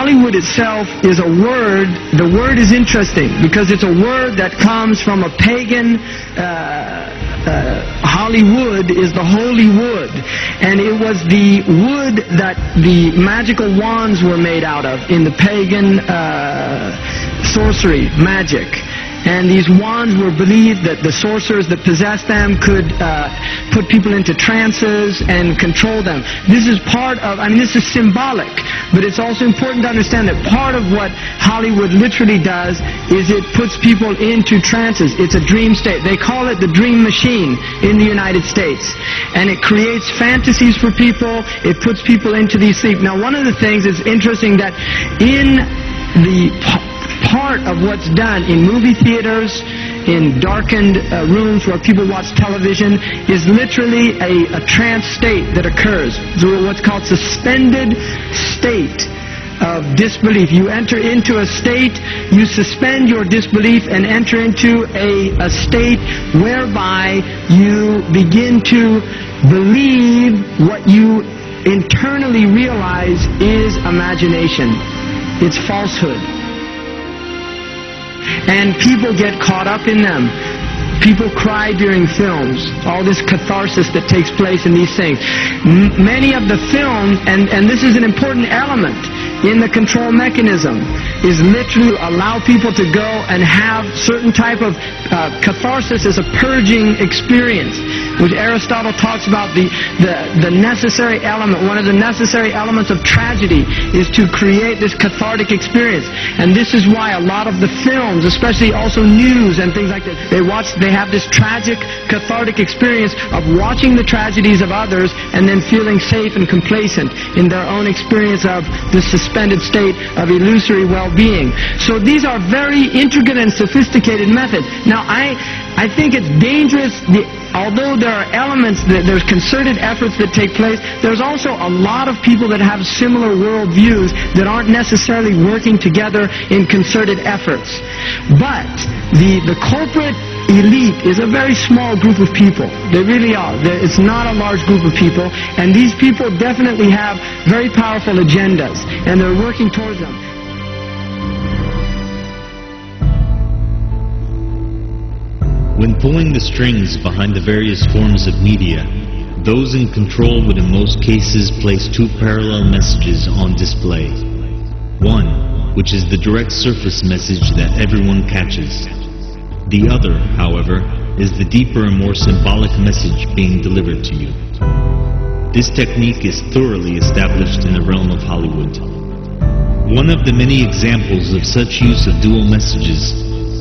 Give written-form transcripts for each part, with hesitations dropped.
Hollywood itself is a word. The word is interesting because it's a word that comes from a pagan. Hollywood is the holy wood, and it was the wood that the magical wands were made out of in the pagan sorcery, magic. And these wands were believed that the sorcerers that possessed them could put people into trances and control them. This is part of, this is symbolic, but it's also important to understand that part of what Hollywood literally does is it puts people into trances. It's a dream state. They call it the dream machine in the United States. And it creates fantasies for people. It puts people into these sleep. Now, one of the things is interesting that in the part of what's done in movie theaters, in darkened rooms where people watch television, is literally a trance state that occurs through what's called suspended state of disbelief. You enter into a state, you suspend your disbelief and enter into a state whereby you begin to believe what you internally realize is imagination. It's falsehood. And people get caught up in them. People cry during films. All this catharsis that takes place in these things. Many of the films, and this is an important element in the control mechanism, is literally allow people to go and have certain type of catharsis as a purging experience, which Aristotle talks about the necessary element. One of the necessary elements of tragedy is to create this cathartic experience. And this is why a lot of the films, especially also news and things like that, they have this tragic, cathartic experience of watching the tragedies of others and then feeling safe and complacent in their own experience of the suspended state of illusory well-being. So these are very intricate and sophisticated methods. Now, I think it's dangerous. Although there are elements, there's concerted efforts that take place, there's also a lot of people that have similar worldviews that aren't necessarily working together in concerted efforts. But the corporate elite is a very small group of people. They really are. It's not a large group of people, and these people definitely have very powerful agendas, and they're working towards them. When pulling the strings behind the various forms of media, those in control would in most cases place two parallel messages on display. One, which is the direct surface message that everyone catches. The other, however, is the deeper and more symbolic message being delivered to you. This technique is thoroughly established in the realm of Hollywood. One of the many examples of such use of dual messages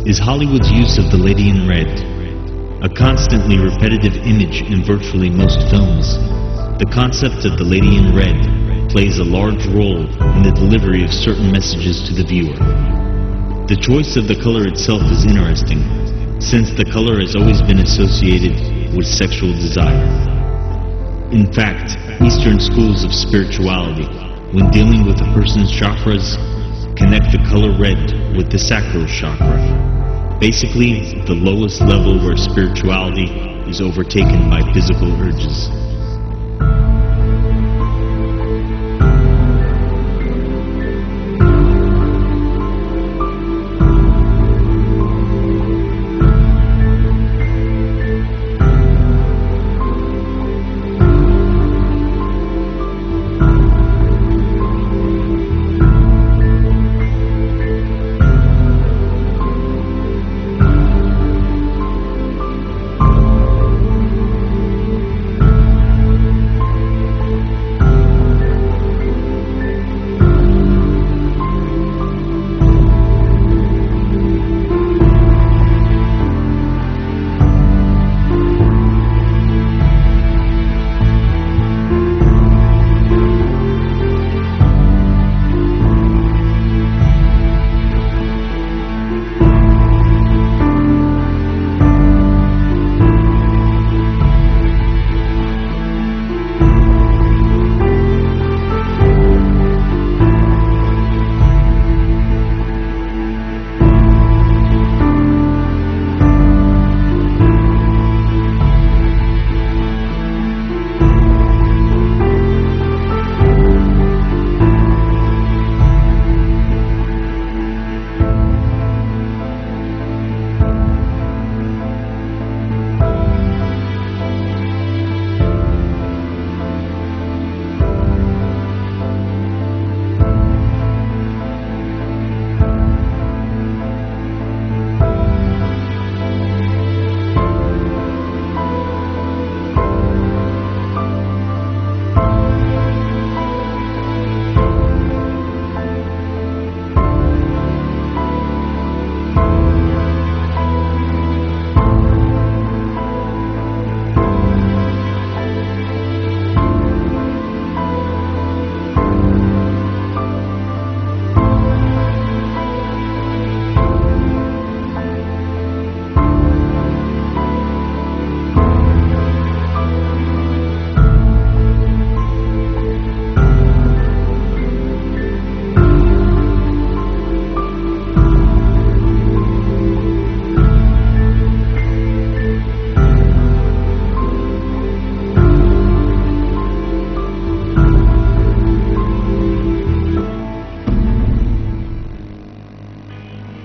is Hollywood's use of the Lady in Red, a constantly repetitive image in virtually most films. The concept of the Lady in Red plays a large role in the delivery of certain messages to the viewer. The choice of the color itself is interesting, since the color has always been associated with sexual desire. In fact, Eastern schools of spirituality, when dealing with a person's chakras, connect the color red with the sacral chakra, basically the lowest level where spirituality is overtaken by physical urges.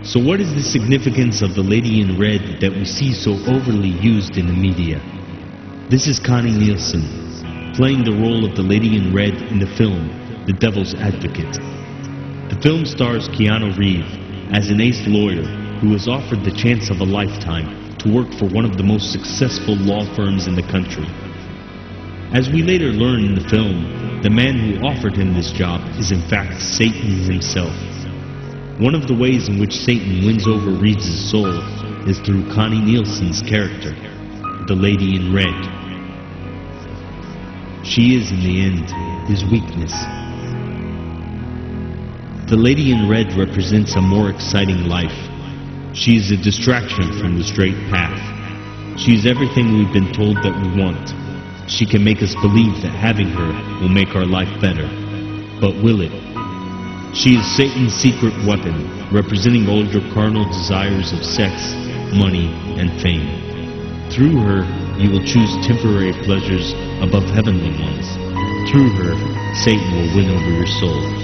So what is the significance of the lady in red that we see so overly used in the media? This is Connie Nielsen, playing the role of the lady in red in the film, The Devil's Advocate. The film stars Keanu Reeves as an ace lawyer who is offered the chance of a lifetime to work for one of the most successful law firms in the country. As we later learn in the film, the man who offered him this job is in fact Satan himself. One of the ways in which Satan wins over Reeves' soul is through Connie Nielsen's character, the lady in red. She is, in the end, his weakness. The lady in red represents a more exciting life. She is a distraction from the straight path. She is everything we've been told that we want. She can make us believe that having her will make our life better. But will it? She is Satan's secret weapon, representing all your carnal desires of sex, money, and fame. Through her, you will choose temporary pleasures above heavenly ones. Through her, Satan will win over your soul.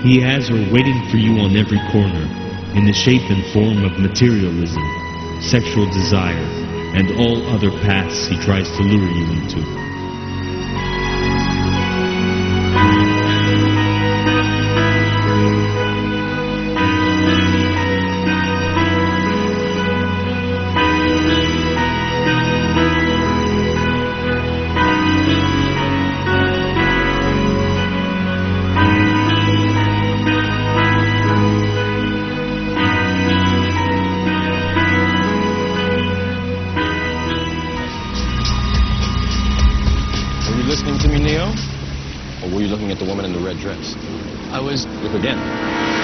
He has her waiting for you on every corner, in the shape and form of materialism, sexual desire, and all other paths he tries to lure you into. Listening to me, Neo? Or were you looking at the woman in the red dress? I was... Look again.